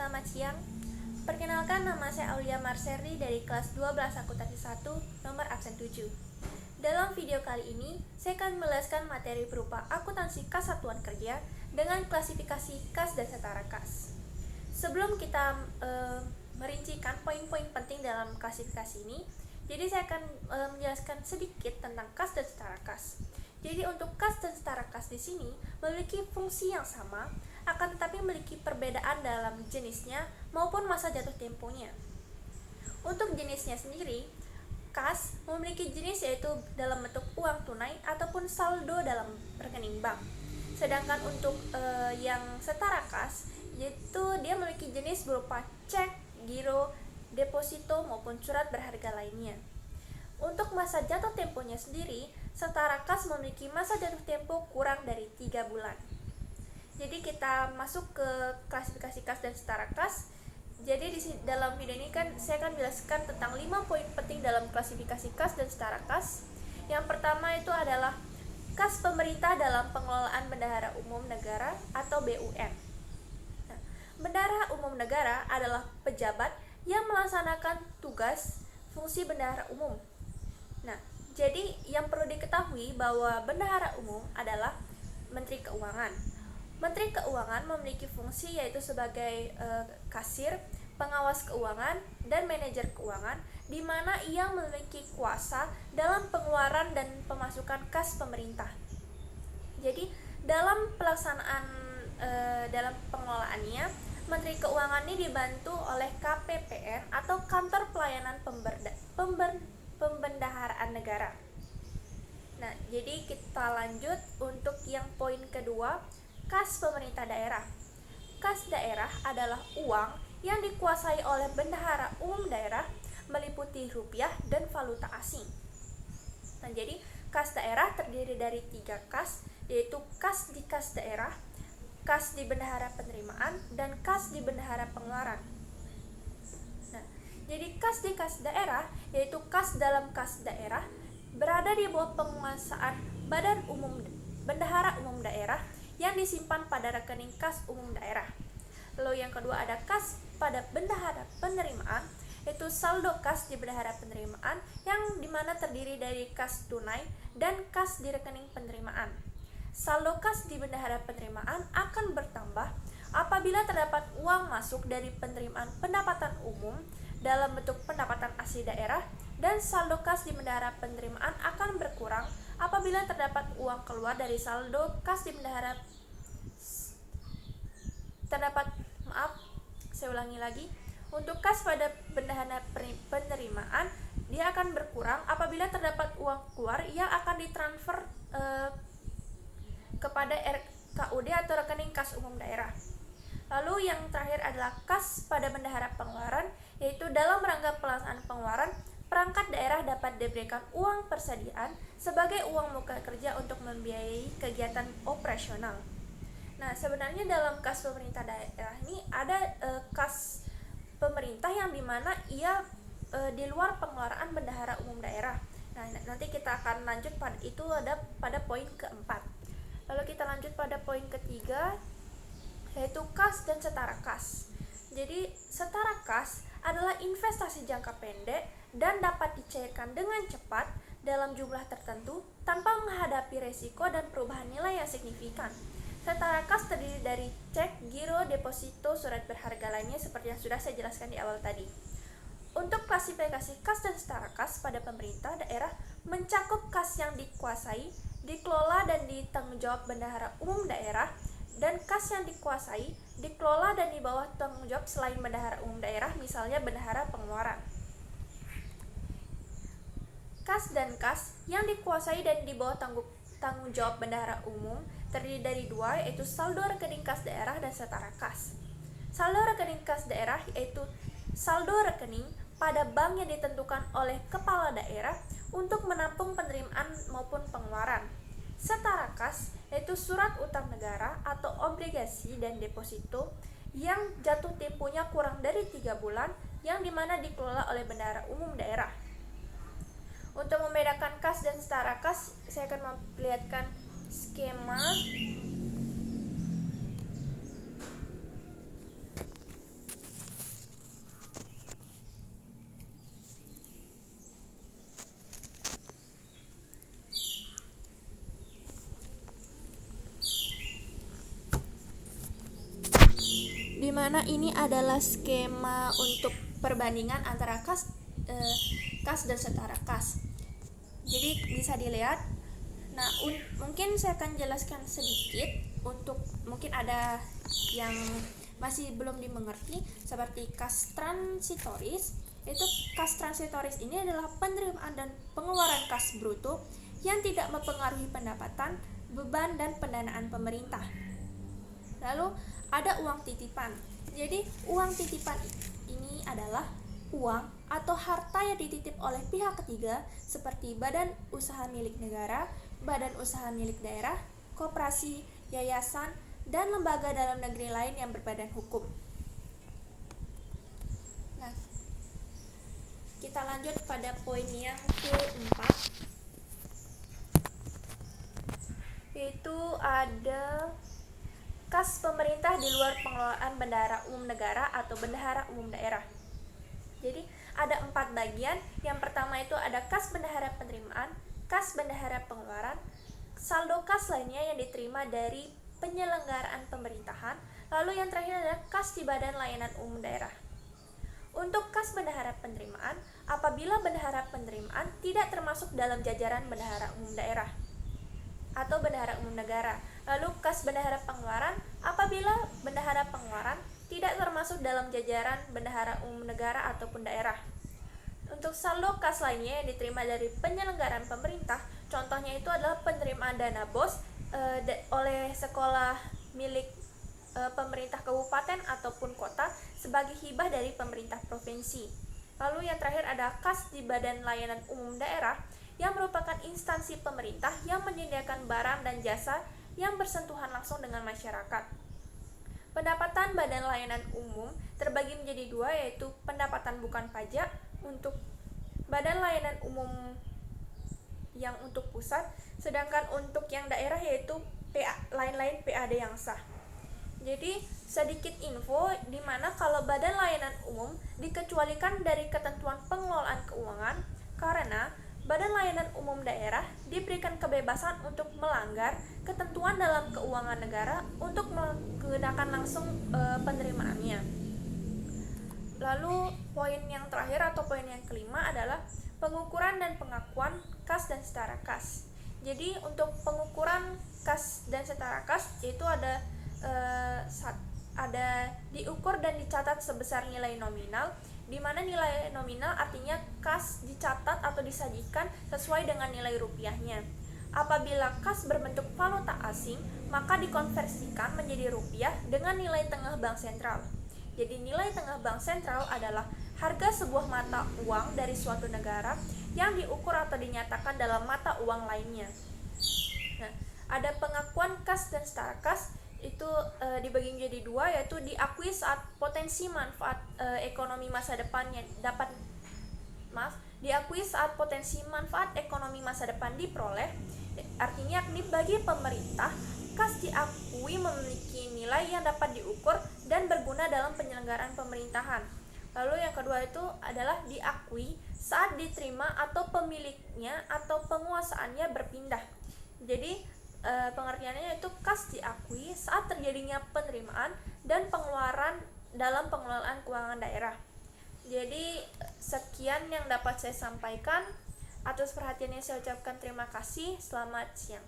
selamat siang. Perkenalkan, nama saya Aulia Marserdi dari kelas 12 Akuntansi 1, nomor absen 7. Dalam video kali ini, saya akan menjelaskan materi berupa akuntansi kas satuan kerja dengan klasifikasi kas dan setara kas. Sebelum kita merincikan poin-poin penting dalam klasifikasi ini, jadi saya akan menjelaskan sedikit tentang kas dan setara kas. Jadi untuk kas dan setara kas di sini memiliki fungsi yang sama, akan tetapi memiliki perbedaan dalam jenisnya maupun masa jatuh temponya. Untuk jenisnya sendiri, kas memiliki jenis yaitu dalam bentuk uang tunai ataupun saldo dalam rekening bank. Sedangkan untuk yang setara kas, yaitu dia memiliki jenis berupa cek, giro, deposito maupun surat berharga lainnya. Untuk masa jatuh temponya sendiri, setara kas memiliki masa jatuh tempo kurang dari 3 bulan. Jadi kita masuk ke klasifikasi kas dan setara kas. Jadi dalam video ini kan saya akan menjelaskan tentang 5 poin penting dalam klasifikasi kas dan setara kas. Yang pertama itu adalah kas pemerintah dalam pengelolaan bendahara umum negara atau BUN. Nah, bendahara umum negara adalah pejabat yang melaksanakan tugas fungsi bendahara umum. Nah, jadi yang perlu diketahui bahwa bendahara umum adalah Menteri Keuangan. Menteri Keuangan memiliki fungsi yaitu sebagai kasir, pengawas keuangan, dan manajer keuangan, di mana ia memiliki kuasa dalam pengeluaran dan pemasukan kas pemerintah. Jadi dalam pelaksanaan dalam pengelolaannya, Menteri Keuangan ini dibantu oleh KPPN atau Kantor Pelayanan Pembendaharaan Negara. Nah, jadi kita lanjut untuk yang poin kedua, kas pemerintah daerah. Kas daerah adalah uang yang dikuasai oleh bendahara umum daerah meliputi rupiah dan valuta asing. Nah, jadi kas daerah terdiri dari 3 kas, yaitu kas di kas daerah, kas di bendahara penerimaan, dan kas di bendahara pengeluaran. Nah, jadi kas di kas daerah yaitu kas dalam kas daerah berada di bawah penguasaan Badan Umum Bendahara Umum Daerah yang disimpan pada rekening kas umum daerah. Lalu yang kedua ada kas pada bendahara penerimaan, yaitu saldo kas di bendahara penerimaan yang dimana terdiri dari kas tunai dan kas di rekening penerimaan. Saldo kas di bendahara penerimaan akan bertambah apabila terdapat uang masuk dari penerimaan pendapatan umum dalam bentuk pendapatan asli daerah, dan saldo kas di bendahara penerimaan akan berkurang apabila terdapat uang keluar dari saldo kas di bendahara Untuk kas pada bendahara penerimaan, dia akan berkurang apabila terdapat uang keluar yang akan ditransfer kepada RKUD atau rekening kas umum daerah. Lalu yang terakhir adalah kas pada bendahara pengeluaran, yaitu dalam rangka pelaksanaan pengeluaran, perangkat daerah dapat diberikan uang persediaan sebagai uang muka kerja untuk membiayai kegiatan operasional. Nah, sebenarnya dalam kas pemerintah daerah ini ada kas pemerintah yang dimana ia di luar pengeluaran bendahara umum daerah. Nah, nanti kita akan lanjut pada poin keempat. Lalu kita lanjut pada poin ketiga, yaitu kas dan setara kas. Jadi setara kas adalah investasi jangka pendek dan dapat dicairkan dengan cepat dalam jumlah tertentu tanpa menghadapi resiko dan perubahan nilai yang signifikan. Setara kas terdiri dari cek, giro, deposito, surat berharga lainnya seperti yang sudah saya jelaskan di awal tadi. Untuk klasifikasi kas dan setara kas pada pemerintah daerah mencakup kas yang dikuasai, dikelola dan ditanggung jawab bendahara umum daerah, dan kas yang dikuasai, dikelola dan di bawah tanggung jawab selain bendahara umum daerah, misalnya bendahara pengeluaran. Kas dan kas yang dikuasai dan di bawah tanggung jawab bendahara umum terdiri dari 2, yaitu saldo rekening kas daerah dan setara kas. Saldo rekening kas daerah yaitu saldo rekening pada bank yang ditentukan oleh kepala daerah untuk menampung penerimaan maupun pengeluaran. Setara kas yaitu surat utang negara atau obligasi dan deposito yang jatuh temponya kurang dari 3 bulan yang dimana dikelola oleh bendahara umum daerah. Untuk membedakan kas dan setara kas, saya akan memperlihatkan skema. di mana ini adalah skema untuk perbandingan antara kas dan setara kas. Jadi bisa dilihat. Nah, mungkin saya akan jelaskan sedikit untuk mungkin ada yang masih belum dimengerti, seperti kas transitoris. Itu kas transitoris ini adalah penerimaan dan pengeluaran kas bruto yang tidak mempengaruhi pendapatan, beban, dan pendanaan pemerintah. Lalu ada uang titipan. Jadi uang titipan ini adalah uang atau harta yang dititip oleh pihak ketiga seperti badan usaha milik negara, badan usaha milik daerah, koperasi, yayasan, dan lembaga dalam negeri lain yang berbadan hukum. Nah, kita lanjut pada poin yang keempat, yaitu ada kas pemerintah di luar pengelolaan bendahara umum negara atau bendahara umum daerah. Jadi ada 4 bagian. Yang pertama itu ada kas bendahara penerimaan, kas bendahara pengeluaran, saldo kas lainnya yang diterima dari penyelenggaraan pemerintahan, lalu yang terakhir adalah kas di badan layanan umum daerah. Untuk kas bendahara penerimaan, apabila bendahara penerimaan tidak termasuk dalam jajaran bendahara umum daerah atau bendahara umum negara. Lalu kas bendahara pengeluaran, apabila bendahara pengeluaran tidak termasuk dalam jajaran bendahara umum negara ataupun daerah. Untuk saldo kas lainnya yang diterima dari penyelenggaraan pemerintah, contohnya itu adalah penerimaan dana BOS oleh sekolah milik pemerintah kabupaten ataupun kota sebagai hibah dari pemerintah provinsi. Lalu yang terakhir ada kas di badan layanan umum daerah yang merupakan instansi pemerintah yang menyediakan barang dan jasa yang bersentuhan langsung dengan masyarakat. Pendapatan badan layanan umum terbagi menjadi 2, yaitu pendapatan bukan pajak untuk badan layanan umum yang untuk pusat, sedangkan untuk yang daerah yaitu lain-lain PAD yang sah. Jadi sedikit info di mana kalau badan layanan umum dikecualikan dari ketentuan pengelolaan keuangan karena badan layanan umum daerah diberikan kebebasan untuk melanggar ketentuan dalam keuangan negara untuk menggunakan langsung penerimaannya. Lalu poin yang terakhir atau poin yang kelima adalah pengukuran dan pengakuan kas dan setara kas. Jadi untuk pengukuran kas dan setara kas itu ada diukur dan dicatat sebesar nilai nominal, di mana nilai nominal artinya kas dicatat atau disajikan sesuai dengan nilai rupiahnya. Apabila kas berbentuk valuta asing, maka dikonversikan menjadi rupiah dengan nilai tengah bank sentral. Jadi nilai tengah bank sentral adalah harga sebuah mata uang dari suatu negara yang diukur atau dinyatakan dalam mata uang lainnya. Nah, ada pengakuan kas dan setara kas itu dibagi menjadi 2, yaitu diakui saat potensi manfaat ekonomi masa depannya diakui saat potensi manfaat ekonomi masa depan diperoleh. Artinya bagi pemerintah, kas diakui memiliki nilai yang dapat diukur dan berguna dalam penyelenggaraan pemerintahan. Lalu yang kedua itu adalah diakui saat diterima atau pemiliknya atau penguasaannya berpindah. Jadi pengertiannya itu kas diakui saat terjadinya penerimaan dan pengeluaran dalam pengelolaan keuangan daerah. Jadi sekian yang dapat saya sampaikan. Atas perhatiannya saya ucapkan terima kasih. Selamat siang.